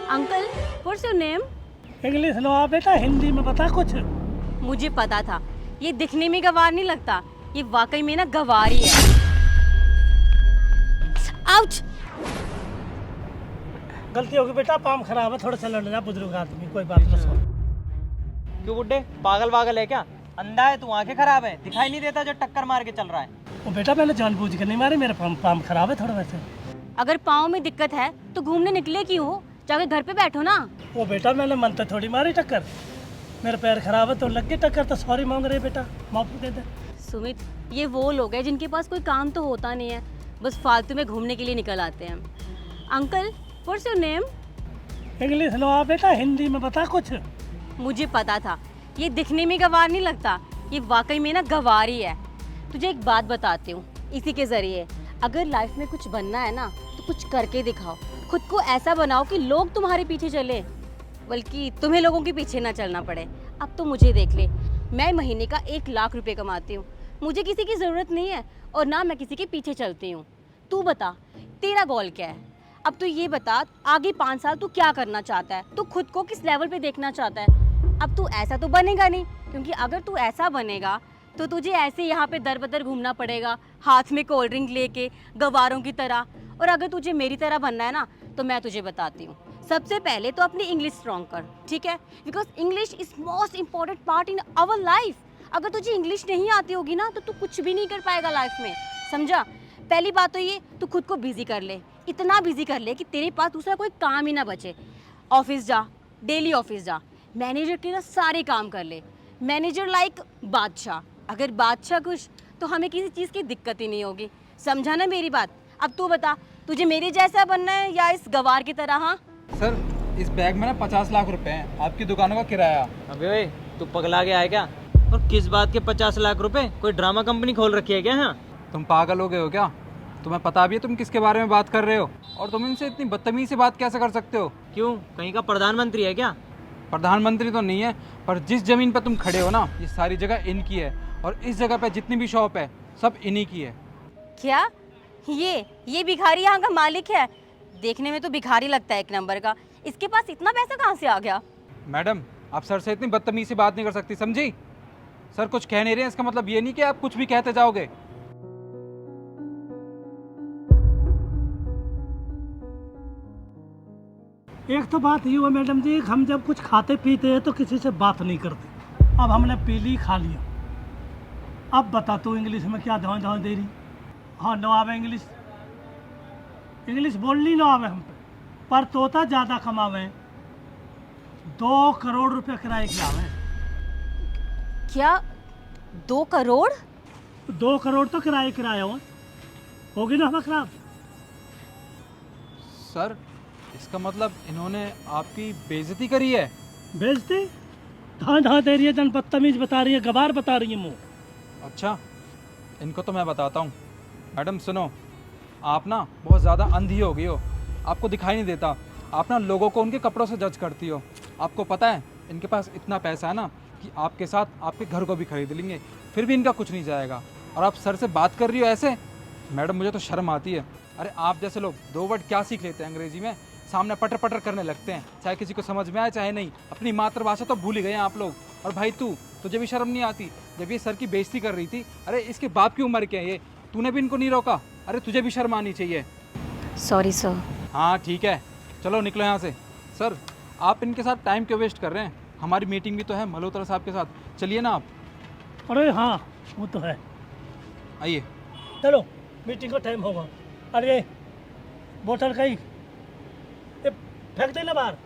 Uncle, what's your name? English लो आप बेटा, हिंदी में बता कुछ। मुझे पता था, ये दिखने में गवार नहीं लगता, ये वाकई में ना गवार ही है। आउच! गलती होगी बेटा, पाम खराब है, थोड़ा सा लड़ जा, बुजुर्ग आदमी, कोई बात नहीं। सो क्यों बुड्ढे, पागल वागल है क्या? अंधा है तू, आंखें खराब है, दिखाई नहीं देता जो टक्कर मार के चल रहा है। वो बेटा मैंने जानबूझ कर नहीं मारी, मेरा पाम खराब है थोड़ा वैसे। अगर पाँव में दिक्कत है तो घूमने निकले क्यों हो? जाके घर पे बैठो ना। वो बेटा मैंने मन तो थोड़ी मारी टक्कर, मेरा पैर खराब है तो लग गई टक्कर, तो सॉरी मांग रहे बेटा, माफी दे दे। सुमित, ये वो लोग हैं जिनके पास कोई काम तो होता नहीं है, बस फालतू में घूमने के लिए निकल आते हैं। Uncle, what's your name? English लो आप बेटा, हिंदी में बता कुछ। मुझे पता था, ये दिखने में गवार नहीं लगता, ये वाकई में ना गवार ही है। तुझे एक बात बताती हूँ, इसी के ज़रिए अगर लाइफ में कुछ बनना है ना तो कुछ करके दिखाओ, खुद को ऐसा बनाओ कि लोग तुम्हारे पीछे चले, बल्कि तुम्हें लोगों के पीछे ना चलना पड़े। अब तो मुझे देख ले, मैं महीने का 1 लाख रुपए कमाती हूँ, मुझे किसी की ज़रूरत नहीं है और ना मैं किसी के पीछे चलती हूँ। तू बता, तेरा गोल क्या है? अब तो ये बता, आगे 5 साल तू क्या करना चाहता है? तू खुद को किस लेवल पे देखना चाहता है? अब तू ऐसा तो बनेगा नहीं, क्योंकि अगर तू ऐसा बनेगा तो तुझे ऐसे यहाँ पे दर बदर घूमना पड़ेगा, हाथ में कोल्ड ड्रिंक लेके गवारों की तरह। और अगर तुझे मेरी तरह बनना है ना, तो मैं तुझे बताती हूँ, सबसे पहले तो अपनी इंग्लिश स्ट्रॉन्ग कर, ठीक है? Because English is most important part in our life. अगर तुझे इंग्लिश नहीं आती होगी ना तो तू कुछ भी नहीं कर पाएगा लाइफ में, समझा? पहली बात तो ये, तू खुद को बिजी कर ले, इतना बिजी कर ले कि तेरे पास दूसरा कोई काम ही ना बचे। ऑफिस जा, डेली ऑफिस जा, मैनेजर के ना सारे काम कर ले, मैनेजर लाइक बादशाह। अगर बादशाह खुश तो हमें किसी चीज़ की दिक्कत ही नहीं होगी, समझा ना मेरी बात? अब तू बता, तुझे मेरे जैसा बनना है या इस गवार की तरह? हाँ सर, इस बैग में ना 50 लाख रुपए हैं, आपकी दुकानों का किराया। अबे ओए, तू पगला गया है क्या? और किस बात के 50 लाख रुपए? कोई ड्रामा कंपनी खोल रखी है क्या यहाँ? तुम पागल हो गए हो क्या? तुम्हें पता भी है तुम किसके बारे में बात कर रहे हो? और तुम इनसे इतनी बदतमीजी से बात कैसे कर सकते हो? क्यों, कहीं का प्रधानमंत्री है क्या? प्रधानमंत्री तो नहीं है, पर जिस जमीन पर तुम खड़े हो ना, ये सारी जगह इनकी है, और इस जगह पे जितनी भी शॉप है सब इन्हीं की है। क्या ये भिखारी यहाँ का मालिक है? देखने में तो भिखारी लगता है एक नंबर का, इसके पास इतना पैसा कहाँ से आ गया? मैडम, आप सर से इतनी बदतमीजी से बात नहीं कर सकती, समझी? सर कुछ कह नहीं रहे हैं, इसका मतलब ये नहीं कि आप कुछ भी कहते जाओगे। एक तो बात ये हुआ मैडम जी, हम जब कुछ खाते पीते हैं तो किसी से बात नहीं करते। अब हमने पी ली, खा लिया, अब बता तू इंग्लिश में क्या धाँ धाँ दे रही? हाँ नो आवे इंग्लिश, इंग्लिश बोलनी ना आवे हम पे, पर तोता ज़्यादा कमावे, 2 करोड़ रुपए किराए के आवे। क्या 2 करोड़? 2 करोड़ तो किराया होगी ना हमें खराब। सर, इसका मतलब इन्होंने आपकी बेइज्जती करी है? बेइज्जती? धाँ धाँ दे रही है, जन बदतमीज बता रही है, गवार बता रही है मुँह। अच्छा, इनको तो मैं बताता हूँ। मैडम सुनो, आप ना बहुत ज़्यादा अंधी हो गई हो, आपको दिखाई नहीं देता, आप ना लोगों को उनके कपड़ों से जज करती हो। आपको पता है इनके पास इतना पैसा है ना कि आपके साथ आपके घर को भी खरीद लेंगे, फिर भी इनका कुछ नहीं जाएगा। और आप सर से बात कर रही हो ऐसे? मैडम मुझे तो शर्म आती है। अरे आप जैसे लोग 2 वर्ड क्या सीख लेते हैं अंग्रेजी में, सामने पटर पटर करने लगते हैं, चाहे किसी को समझ में आए चाहे नहीं। अपनी मातृभाषा तो भूल ही गए हैं आप लोग। और भाई तुझे भी शर्म नहीं आती? जब ये सर की बेइज्जती कर रही थी, अरे इसके बाप की उम्र क्या है ये, तूने भी इनको नहीं रोका? अरे तुझे भी शर्म आनी चाहिए। Sorry sir. हाँ ठीक है, चलो निकलो यहाँ से। सर, आप इनके साथ टाइम क्यों वेस्ट कर रहे हैं? हमारी मीटिंग भी तो है मल्होत्रा साहब के साथ, चलिए ना आप। अरे हाँ वो तो है, आइए। चलो मीटिंग का टाइम होगा। अरे बोतल कहीं फेंक देना बाहर।